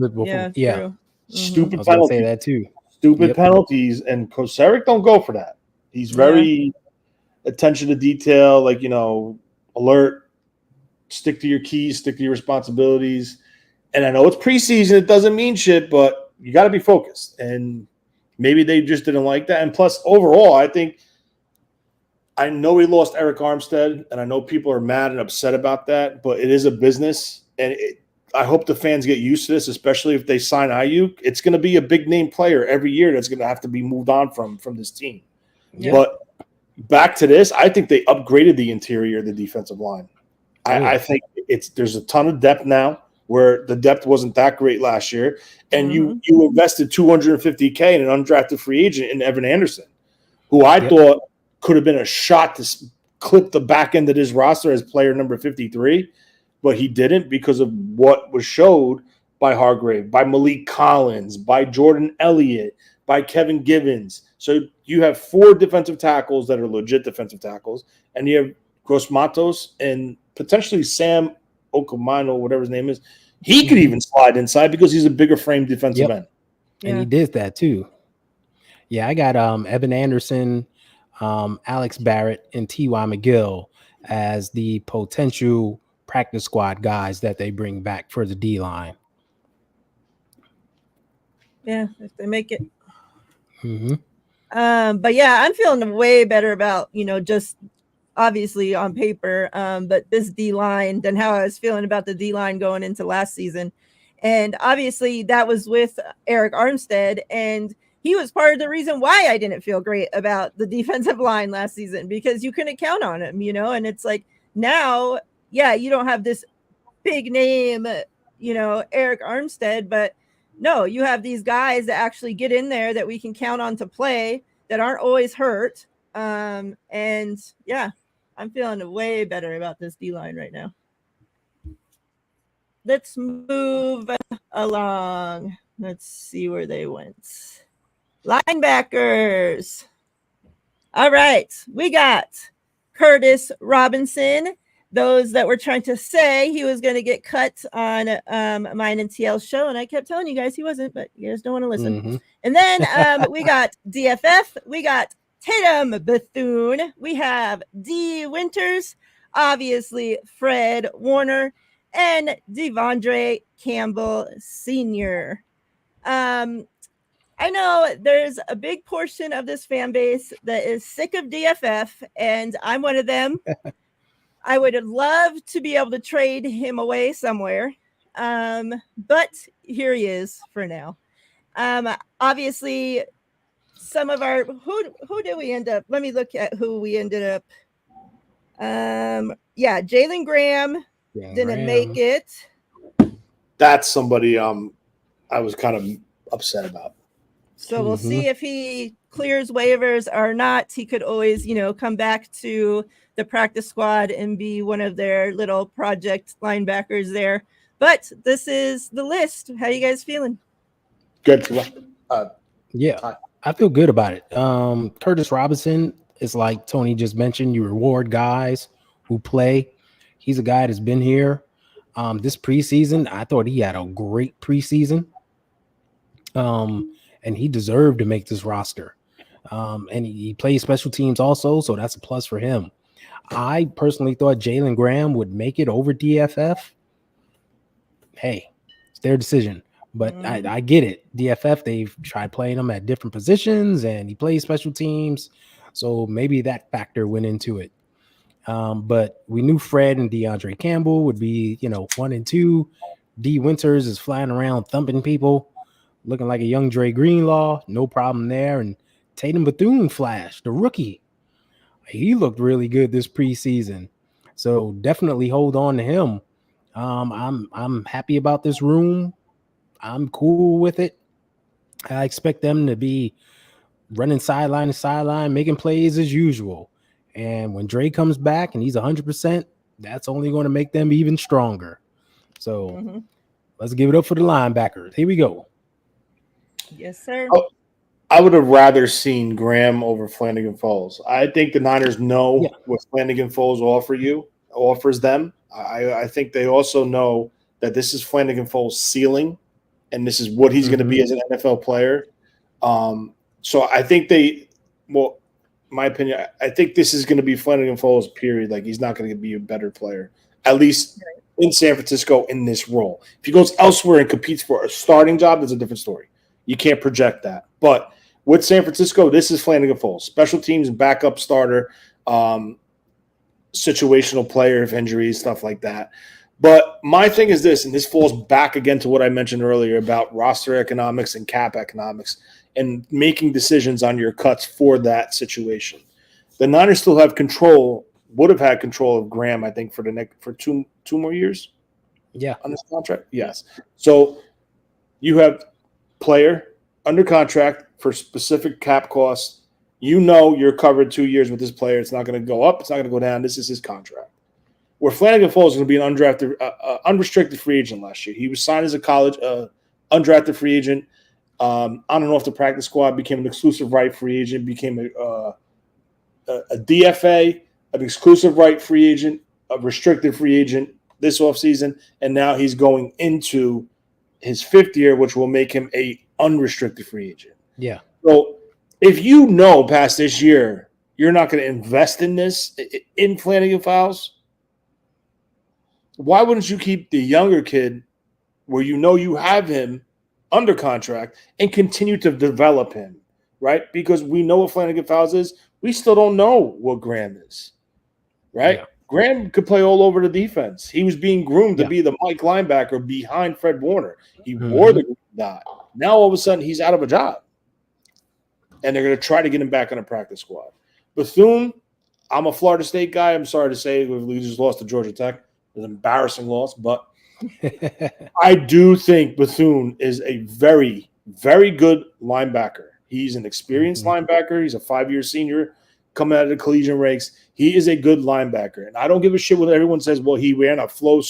Yeah. True. Stupid I was penalties. say that too. Stupid penalties, and Kosaric don't go for that. He's very attention to detail, like, alert, stick to your keys, stick to your responsibilities. And I know it's preseason, it doesn't mean shit, but you got to be focused. And maybe they just didn't like that. And plus, overall, I know we lost Eric Armstead, and I know people are mad and upset about that, but it is a business, and I hope the fans get used to this, especially if they sign Ayuk. It's going to be a big name player every year that's going to have to be moved on from this team. Yeah. But back to this, I think they upgraded the interior of the defensive line. I think there's a ton of depth now, where the depth wasn't that great last year, and you invested $250K in an undrafted free agent in Evan Anderson, who I thought could have been a shot to clip the back end of his roster as player number 53. But he didn't because of what was showed by Hargrave, by Malik Collins, by Jordan Elliott, by Kevin Givens. So you have 4 defensive tackles that are legit defensive tackles, and you have Gross Matos and potentially Sam Okamano, whatever his name is. He could even slide inside because he's a bigger frame defensive end. And he did that too. Yeah, I got Evan Anderson, Alex Barrett, and T.Y. McGill as the potential practice squad guys that they bring back for the D line. Yeah, if they make it. But yeah, I'm feeling way better about, just obviously on paper, but this D line than how I was feeling about the D line going into last season. And obviously that was with Eric Armstead, and he was part of the reason why I didn't feel great about the defensive line last season, because you couldn't count on him, and it's like now, you don't have this big name, Eric Armstead, but no, you have these guys that actually get in there that we can count on to play, that aren't always hurt. And yeah, I'm feeling way better about this D-line right now. Let's move along. Let's see where they went. Linebackers. All right, we got Curtis Robinson. Those that were trying to say he was going to get cut on mine and TL's show, and I kept telling you guys he wasn't, but you guys don't want to listen. And then we got DFF, we got Tatum Bethune, we have D Winters, obviously Fred Warner, and Devondre Campbell Sr. I know there's a big portion of this fan base that is sick of DFF, and I'm one of them. I would love to be able to trade him away somewhere. But here he is for now. Obviously, some of our who did we end up? Let me look at who we ended up. Jalen Graham didn't make it. That's somebody I was kind of upset about. So we'll see if he clears waivers or not. He could always, come back to the practice squad and be one of their little project linebackers there. But this is the list. How you guys feeling? Good. I feel good about it. Curtis Robinson, It's like Tony just mentioned, you reward guys who play. He's a guy that's been here. This preseason, I thought he had a great preseason. And he deserved to make this roster. And he plays special teams also, so that's a plus for him. I personally thought Jalen Graham would make it over DFF. Hey, it's their decision. But I get it. DFF, they've tried playing him at different positions, and he plays special teams. So maybe that factor went into it. But we knew Fred and DeAndre Campbell would be, 1 and 2. D Winters is flying around thumping people, looking like a young Dre Greenlaw. No problem there. And Tatum Bethune flashed, the rookie. He looked really good this preseason. So definitely hold on to him. I'm happy about this room. I'm cool with it. I expect them to be running sideline to sideline, making plays as usual. And when Dre comes back and he's 100%, that's only going to make them even stronger. So let's give it up for the linebackers. Here we go. Yes, sir. Oh, I would have rather seen Graham over Flanagan Falls. I think the Niners know what Flanagan Falls offers them. I think they also know that this is Flanagan Falls' ceiling, and this is what he's going to be as an NFL player. So I think my opinion, I think this is going to be Flanagan Falls, period. Like, he's not going to be a better player, at least in San Francisco in this role. If he goes elsewhere and competes for a starting job, that's a different story. You can't project that. But with San Francisco, this is Flanagan Falls. Special teams, backup starter, situational player if injuries, stuff like that. But my thing is this, and this falls back again to what I mentioned earlier about roster economics and cap economics and making decisions on your cuts for that situation. The Niners still have control, would have had control of Graham, I think, for two more years. Yeah. On this contract? Yes. So you have player under contract for specific cap costs. You're covered 2 years with this player. It's not going to go up. It's not going to go down. This is his contract. Where Flanagan Falls is going to be an undrafted, unrestricted free agent last year. He was signed as a college undrafted free agent, on and off the practice squad, became an exclusive right free agent, became a DFA, an exclusive right free agent, a restricted free agent this offseason, and now he's going into his 5th year, which will make him a unrestricted free agent. Yeah. So if you know past this year you're not going to invest in this in Flanagan Falls, why wouldn't you keep the younger kid where you have him under contract and continue to develop him, right? Because we know what Flanagan Falls is. We still don't know what Graham is, right? Yeah. Graham could play all over the defense. He was being groomed to be the Mike linebacker behind Fred Warner. He wore the dot. Now all of a sudden he's out of a job. And they're going to try to get him back on a practice squad. Bethune, I'm a Florida State guy. I'm sorry to say we just lost to Georgia Tech. It was an embarrassing loss, but I do think Bethune is a very, very good linebacker. He's an experienced linebacker. He's a 5-year senior coming out of the collegiate ranks. He is a good linebacker. And I don't give a shit what everyone says. Well, he ran a slow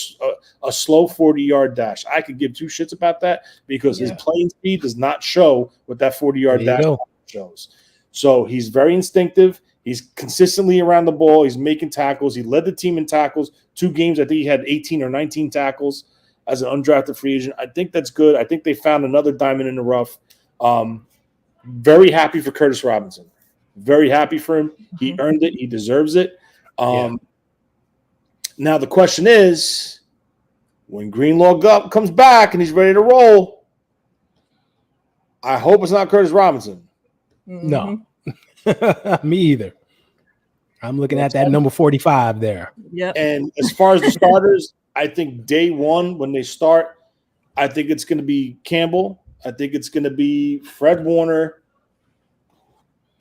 40-yard dash. I could give two shits about that because his playing speed does not show what that 40-yard dash shows. So he's very instinctive. He's consistently around the ball. He's making tackles. He led the team in tackles. 2 games, I think he had 18 or 19 tackles as an undrafted free agent. I think that's good. I think they found another diamond in the rough. Very happy for Curtis Robinson. Very happy for him. He earned it. He deserves it. Now the question is, when Greenlaw comes back and he's ready to roll, I hope it's not Curtis Robinson. No. Me either. I'm looking at that number 45 there. Yeah. And as far as the starters, I think day one when they start, I think it's going to be Campbell. I think it's going to be Fred Warner.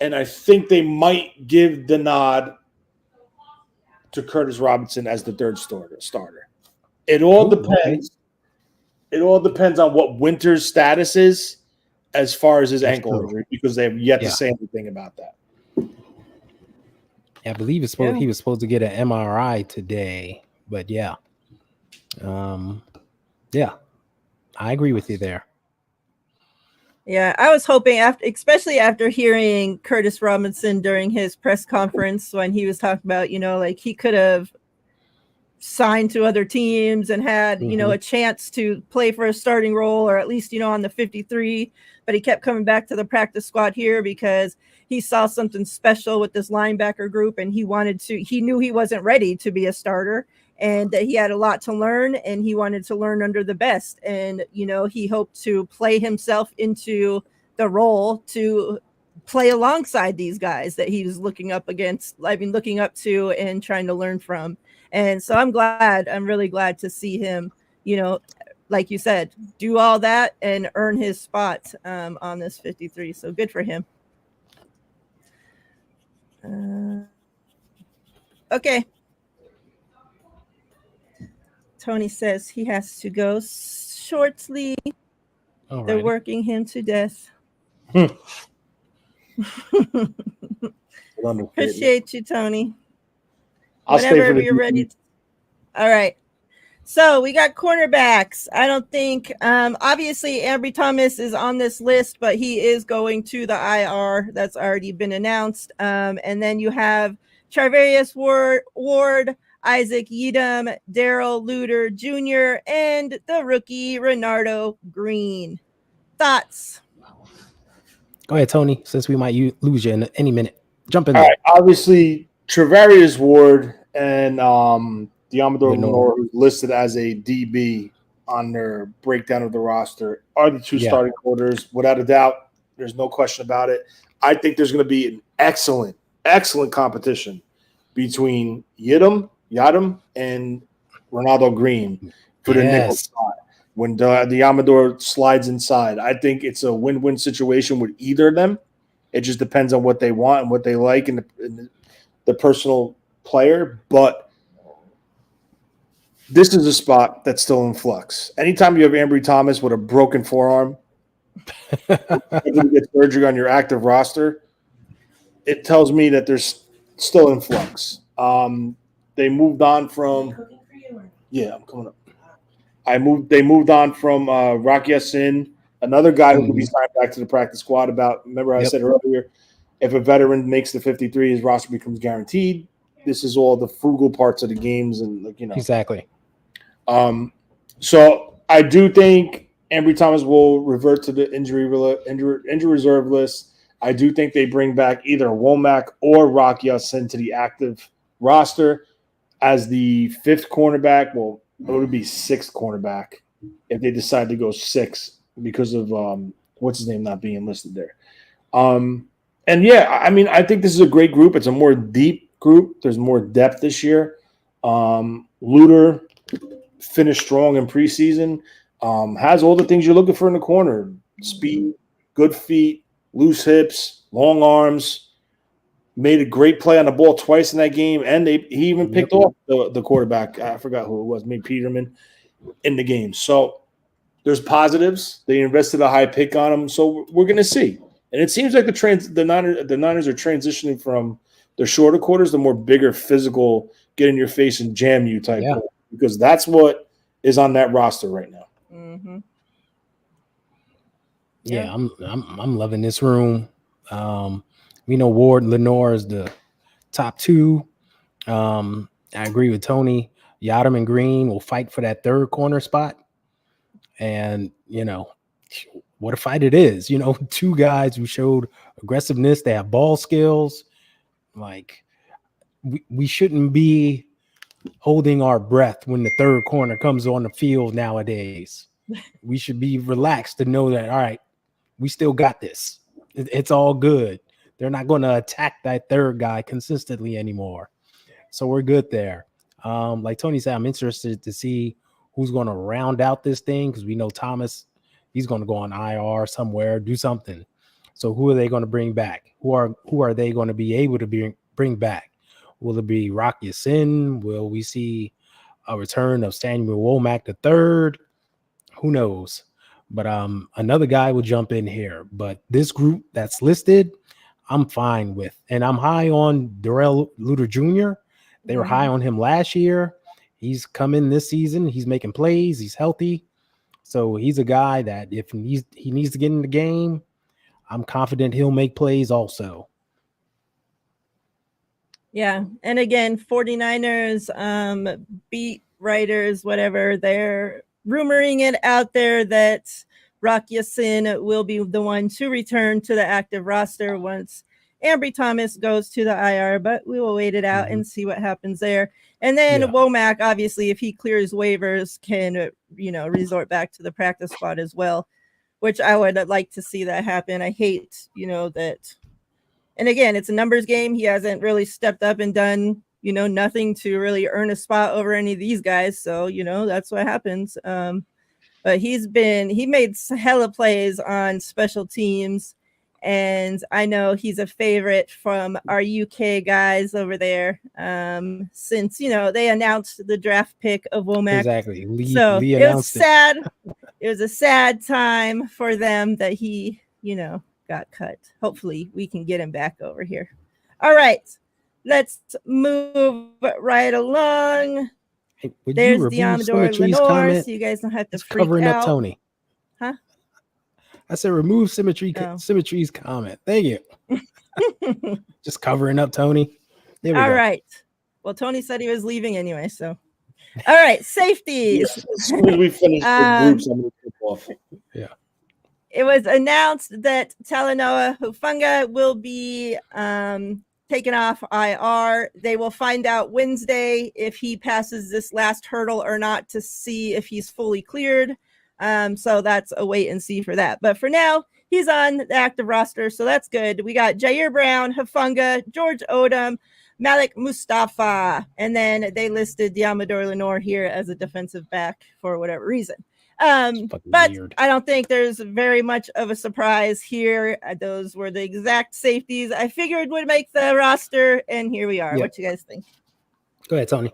And I think they might give the nod to Curtis Robinson as the third starter. It all depends. Okay. It all depends on what Winter's status is as far as his ankle injury, because they have yet to say anything about that. I believe he was supposed to get an MRI today, but I agree with you there. Yeah, I was hoping especially after hearing Curtis Robinson during his press conference when he was talking about, like he could have signed to other teams and had, a chance to play for a starting role or at least, on the 53, but he kept coming back to the practice squad here because he saw something special with this linebacker group and he knew he wasn't ready to be a starter and that he had a lot to learn and he wanted to learn under the best. And, he hoped to play himself into the role to play alongside these guys that he was looking up to and trying to learn from. And so I'm really glad to see him, like you said, do all that and earn his spot on this 53. So good for him. Okay. Tony says he has to go shortly. Alrighty. They're working him to death. Appreciate you, Tony. Whenever you're ready. All right. So we got cornerbacks. I don't think, obviously, Ambry Thomas is on this list, but he is going to the IR. That's already been announced. And then you have Charvarius Ward, Isaac Yedem, Daryl Luter Jr., and the rookie Renardo Green. Thoughts? Go ahead, Tony, since we might lose you in any minute. Jump in All there. right, obviously, Travarius Ward and Diamador Lenore, who's listed as a DB on their breakdown of the roster, are the two starting quarters. Without a doubt, there's no question about it. I think there's going to be an excellent competition between Yadam and Ronaldo Green for the nickel spot. When Diamador slides inside, I think it's a win-win situation with either of them. It just depends on what they want and what they like and the personal player. But this is a spot that's still in flux. Anytime you have Ambry Thomas with a broken forearm, you get surgery on your active roster, it tells me that there's still in flux. They moved on from I'm coming up. They moved on from Rocky Yassin, another guy who could be signed back to the practice squad. I said earlier, if a veteran makes the 53, his roster becomes guaranteed. This is all the frugal parts of the games, and exactly. So I do think Ambry Thomas will revert to the injury reserve list. I do think they bring back either Womack or Rocky Yassin to the active roster as the fifth cornerback. Well, it would be sixth cornerback if they decide to go six because of what's his name not being listed there. I think this is a great group. It's a more deep group. There's more depth this year. Luter finished strong in preseason. Has all the things you're looking for in the corner: speed, good feet, loose hips, long arms. Made a great play on the ball twice in that game, and he even picked off the quarterback. I forgot who it was, maybe Peterman, in the game. So there's positives. They invested a high pick on him, so we're going to see. And it seems like the Niners are transitioning from their shorter quarters to more bigger, physical, get in your face and jam you type quarter, because that's what is on that roster right now. Mm-hmm. Yeah, I'm loving this room. We know Ward and Lenore is the top two. I agree with Tony. Yadam and Green will fight for that third corner spot. And, what a fight it is. Two guys who showed aggressiveness. They have ball skills. Like, we shouldn't be holding our breath when the third corner comes on the field nowadays. We should be relaxed to know that, all right, we still got this. It's all good. They're not going to attack that third guy consistently anymore. So we're good there. Like Tony said, I'm interested to see who's going to round out this thing because we know Thomas, he's going to go on IR somewhere, do something. So who are they going to bring back? Who are they going to be able to bring back? Will it be Rocky Sin? Will we see a return of Samuel Womack III? Who knows? But another guy will jump in here. But this group that's listed, I'm fine with. And I'm high on Darrell Luter Jr. They were high on him last year. He's come in this season. He's making plays. He's healthy. So he's a guy that if he needs to get in the game, I'm confident he'll make plays also. Yeah. And again, 49ers beat writers, whatever, they're rumoring it out there that Rock Yassin will be the one to return to the active roster once Ambry Thomas goes to the IR, but we will wait it out and see what happens there. And then Womack, obviously, if he clears waivers, can, resort back to the practice squad as well, which I would like to see that happen. I hate, that. And again, it's a numbers game. He hasn't really stepped up and done, nothing to really earn a spot over any of these guys. So, that's what happens. But he made hella plays on special teams. And I know he's a favorite from our UK guys over there. Since, they announced the draft pick of Womack. Exactly. Lee it was sad. It was a sad time for them that he, got cut. Hopefully we can get him back over here. All right, let's move right along. Hey, there's the Amador Lenore, so you guys don't have to freak covering out. Up Tony. Huh? I said remove Symmetry's comment. Thank you. Just covering up Tony. There we All go. right. Well, Tony said he was leaving anyway, so. All right, safeties. Yes, as soon as we finish the groups, I'm going to kick off. Yeah. It was announced that Talanoa Hufanga will be taken off IR. They will find out Wednesday if he passes this last hurdle or not to see if he's fully cleared. So that's a wait and see for that. But for now, he's on the active roster, so that's good. We got Jair Brown, Hufanga, George Odom, Malik Mustafa, and then they listed Diamador Lenore here as a defensive back for whatever reason. But weird. I don't think there's very much of a surprise here. Those were the exact safeties I figured would make the roster, and here we are. Yep. What you guys think? Go ahead, Tony.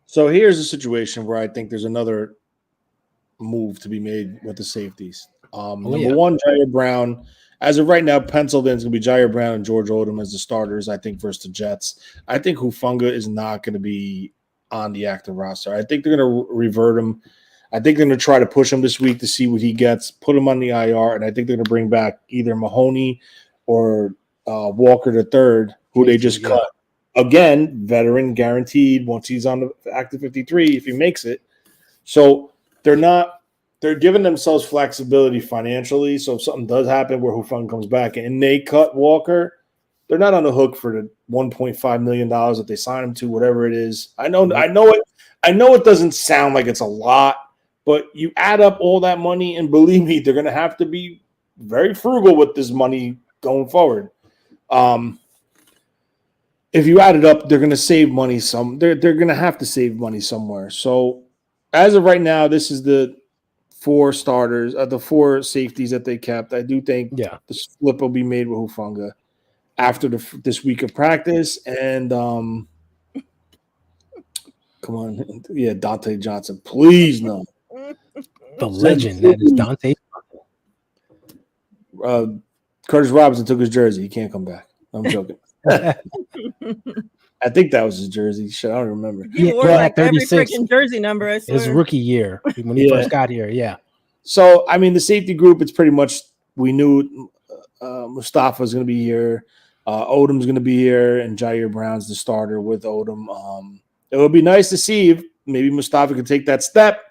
So here's a situation where I think there's another move to be made with the safeties. Number one, Jair Brown. As of right now, penciled in is going to be Jair Brown and George Odom as the starters, I think, versus the Jets. I think Hufanga is not going to be on the active roster. I think they're going to revert him. I think they're going to try to push him this week to see what he gets, put him on the IR, and I think they're going to bring back either Mahoney or Walker III, who they just cut. Again, veteran guaranteed once he's on the active 53 if he makes it. So they're giving themselves flexibility financially. So if something does happen where Hufanga comes back and they cut Walker, they're not on the hook for the $1.5 million that they signed him to, whatever it is. I know it doesn't sound like it's a lot, but you add up all that money, and believe me, they're going to have to be very frugal with this money going forward. If you add it up, they're going to save money. They're going to have to save money somewhere. So as of right now, this is the four starters, the four safeties that they kept. I do think the split will be made with Hufanga after this week of practice. And come on, Dante Johnson, please no. The legend that is Dante. Curtis Robinson took his jersey. He can't come back. I'm joking. I think that was his jersey. Shit, I don't remember. He wore like every freaking jersey number. I swear. His rookie year when he first got here. Yeah. So I mean, the safety group. It's pretty much we knew Mustafa was going to be here, Odom's going to be here, and Jair Brown's the starter with Odom. It would be nice to see if maybe Mustafa could take that step.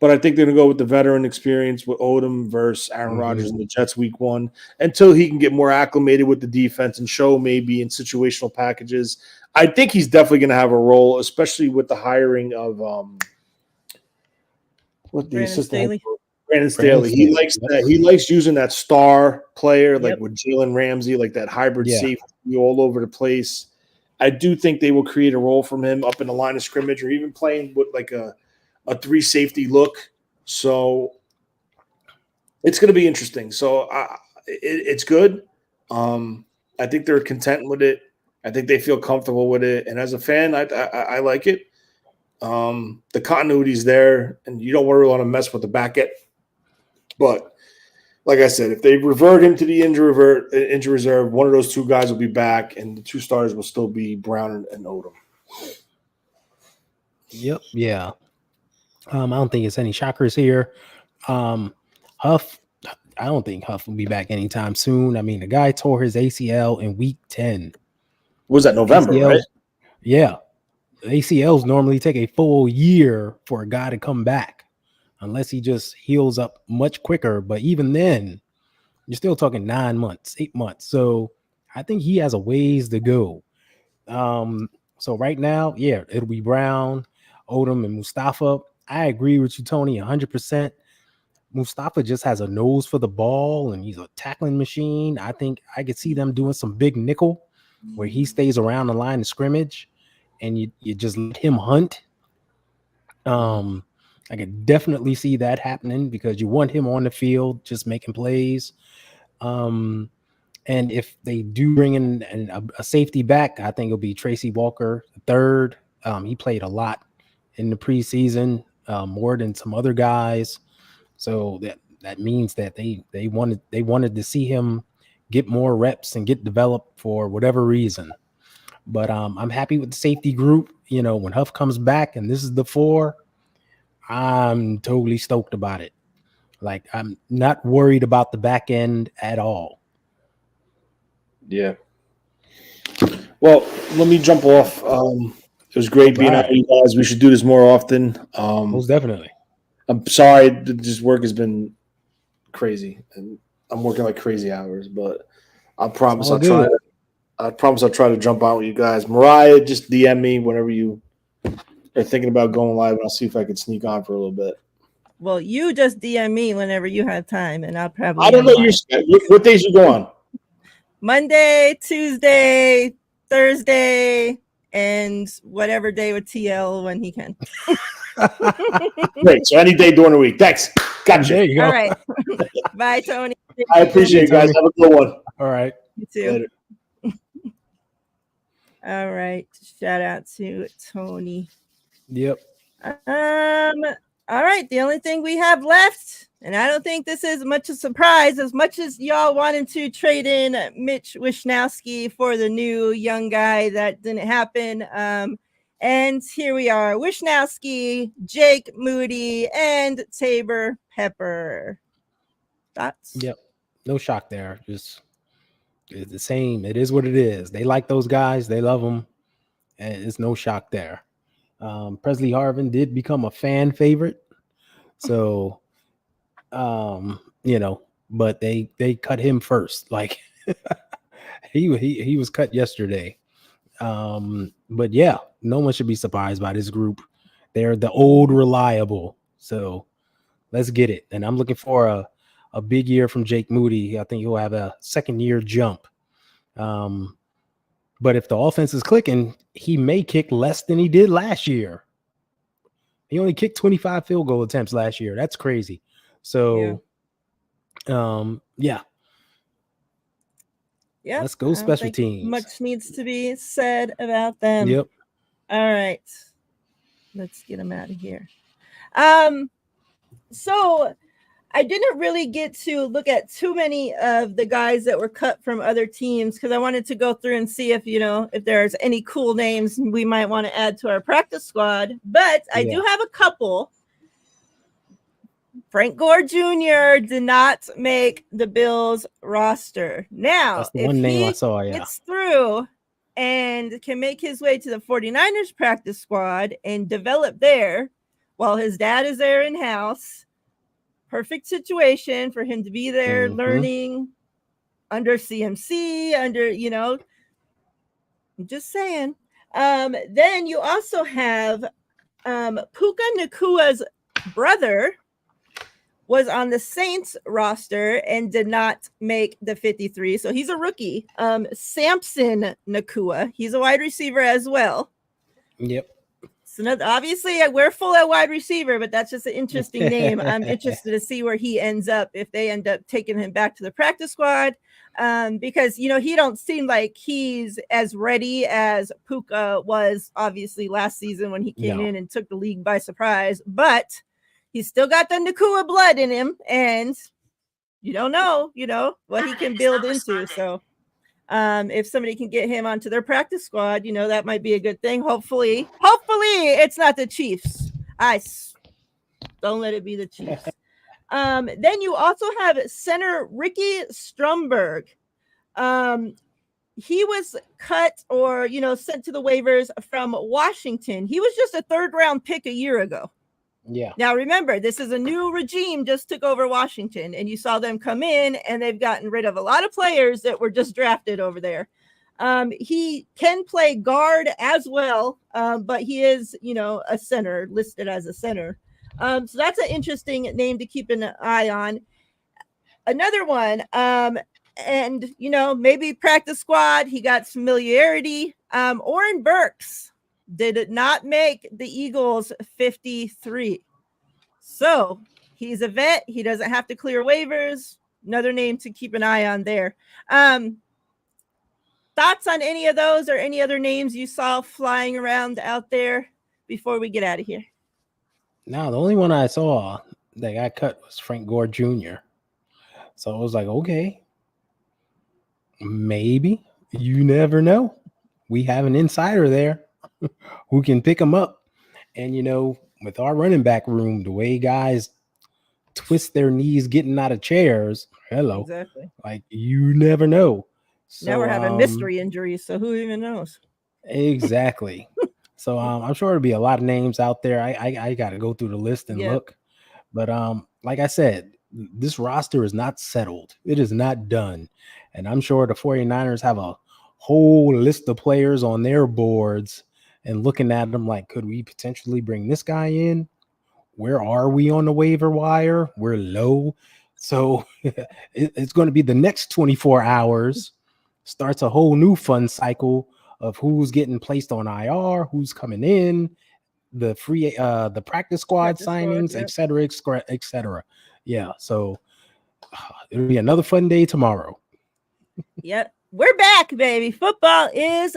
But I think they're going to go with the veteran experience with Odom versus Aaron Rodgers in the Jets week 1 until he can get more acclimated with the defense and show maybe in situational packages. I think he's definitely going to have a role, especially with the hiring of Brandon Staley. He likes using that star player like with Jalen Ramsey, like that hybrid safety all over the place. I do think they will create a role from him up in the line of scrimmage or even playing with like a 3 safety look. So it's going to be interesting. So it's good. I think they're content with it. I think they feel comfortable with it. And as a fan, I like it. The continuity's there, and you don't really want to mess with the back end. But like I said, if they revert him to the injury reserve, one of those 2 guys will be back, and the 2 starters will still be Brown and Odom. Yep. Yeah. I don't think it's any shockers here. Huff, I don't think Huff will be back anytime soon. I mean, the guy tore his ACL in week 10. Was that November, ACLs, right? yeah. ACLs normally take a full year for a guy to come back, unless he just heals up much quicker. But even then, you're still talking 9 months, 8 months. So I think he has a ways to go. So right now, yeah, it'll be Brown, Odom, and Mustafa. I agree with you, Tony, 100%. Mustafa just has a nose for the ball, and he's a tackling machine. I think I could see them doing some big nickel where he stays around the line of scrimmage, and you just let him hunt. I could definitely see that happening because you want him on the field just making plays. And if they do bring in a safety back, I think it'll be Tracy Walker third. He played a lot in the preseason, more than some other guys. So that means that they wanted to see him get more reps and get developed for whatever reason. But I'm happy with the safety group. You know, when Huff comes back and this is the 4, I'm totally stoked about it. Like, I'm not worried about the back end at all. Yeah. Well, let me jump off. It was great being out with you guys. We should do this more often. Most definitely. I'm sorry, this work has been crazy, and I'm working like crazy hours. But I promise I'll try. I promise I'll try to jump on with you guys. Mariah, just DM me whenever you are thinking about going live, and I'll see if I can sneak on for a little bit. Well, you just DM me whenever you have time, and I'll probably. I don't know what days you go on. Monday, Tuesday, Thursday, and whatever day with TL when he can. Great. So any day during the week. Thanks. Gotcha. There you go. All right. Bye, Tony. I appreciate it, guys. Have a good one. All right. You too. Later. All right. Shout out to Tony. Yep. All right. The only thing we have left, and I don't think this is much a surprise, as much as y'all wanted to trade in Mitch Wishnowsky for the new young guy, that didn't happen. And here we are: Wishnowsky, Jake Moody, and Tabor Pepper. Thoughts? Yep. No shock there. Just it's the same. It is what it is. They like those guys. They love them. And it's no shock there. Presley Harvin did become a fan favorite. So, you know, but they cut him first. Like he was cut yesterday. But yeah, no one should be surprised by this group. They're the old reliable. So let's get it. And I'm looking for a big year from Jake Moody. I think he'll have a second year jump. But if the offense is clicking, he may kick less than he did last year. He only kicked 25 field goal attempts last year. That's crazy. So, yeah. Let's go special teams. Much needs to be said about them. Yep. All right. Let's get them out of here. So I didn't really get to look at too many of the guys that were cut from other teams because I wanted to go through and see if, you know, if there's any cool names we might want to add to our practice squad. But I do have a couple. Frank Gore Jr. did not make the Bills roster. Now, that's the one name I saw, gets through and can make his way to the 49ers practice squad and develop there while his dad is there in-house, perfect situation for him to be there learning under CMC, under, you know, I'm just saying. Then you also have Puka Nakua's brother was on the Saints roster and did not make the 53. So he's a rookie. Samson Nakua. He's a wide receiver as well. Yep. So obviously we're full at wide receiver, but that's just an interesting name. I'm interested to see where he ends up if they end up taking him back to the practice squad. Because, you know, he don't seem like he's as ready as Puka was obviously last season when he came in and took the league by surprise. But he's still got the Nakua blood in him, and you don't know, you know, what he can build into. So if somebody can get him onto their practice squad, you know, that might be a good thing. Hopefully it's not the Chiefs. I Don't let it be the Chiefs. Then you also have center Ricky Stromberg. He was cut or, sent to the waivers from Washington. He was just a 3rd-round pick a year ago. Yeah. Now, remember, this is a new regime just took over Washington, and you saw them come in, and they've gotten rid of a lot of players that were just drafted over there. He can play guard as well, but he is, a center, listed as a center. So that's an interesting name to keep an eye on. Another one, and, maybe practice squad, he got familiarity. Oren Burks did not make the Eagles 53. So he's a vet. He doesn't have to clear waivers. Another name to keep an eye on there. Thoughts on any of those or any other names you saw flying around out there before we get out of here? No, the only one I saw that got cut was Frank Gore Jr. So I was like, okay, maybe. You never know. We have an insider there who can pick him up. And, with our running back room, the way guys twist their knees getting out of chairs, hello. Exactly. Like, you never know. So, now we're having mystery injuries, so who even knows? Exactly. So I'm sure there'll be a lot of names out there. I got to go through the list and look. But like I said, this roster is not settled. It is not done. And I'm sure the 49ers have a whole list of players on their boards and looking at them like, could we potentially bring this guy in? Where are we on the waiver wire? We're low. So it's going to be the next 24 hours. Starts a whole new fun cycle of who's getting placed on IR, who's coming in, the free, the practice squad signings, et cetera. Yeah. So it'll be another fun day tomorrow. Yep. We're back, baby. Football is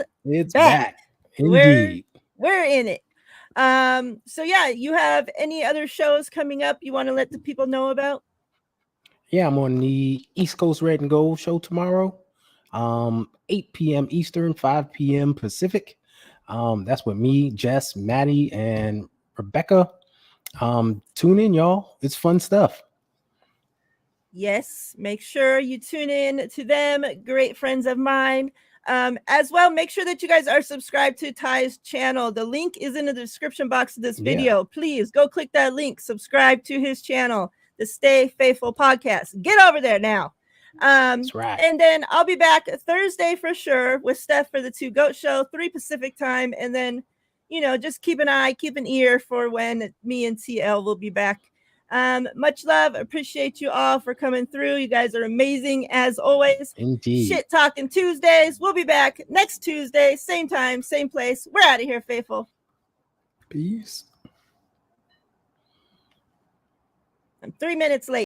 back. Indeed. We're in it. So yeah, you have any other shows coming up you want to let the people know about? Yeah, I'm on the East Coast Red and Gold show tomorrow. 8 p.m. Eastern, 5 p.m. Pacific. That's with me, Jess, Maddie, and Rebecca. Tune in, y'all. It's fun stuff. Yes, make sure you tune in to them. Great friends of mine. As well, make sure that you guys are subscribed to Ty's channel. The link is in the description box of this video. Yeah. Please go click that link. Subscribe to his channel, the Stay Faithful Podcast. Get over there now. That's right. And then I'll be back Thursday for sure with Steph for the 2 Goat Show, 3 Pacific time. And then, just keep an eye, keep an ear for when me and TL will be back. Much love. Appreciate you all for coming through. You guys are amazing as always. Indeed. Shit Talking Tuesdays. We'll be back next Tuesday, same time, same place. We're out of here, faithful. Peace. I'm 3 minutes late.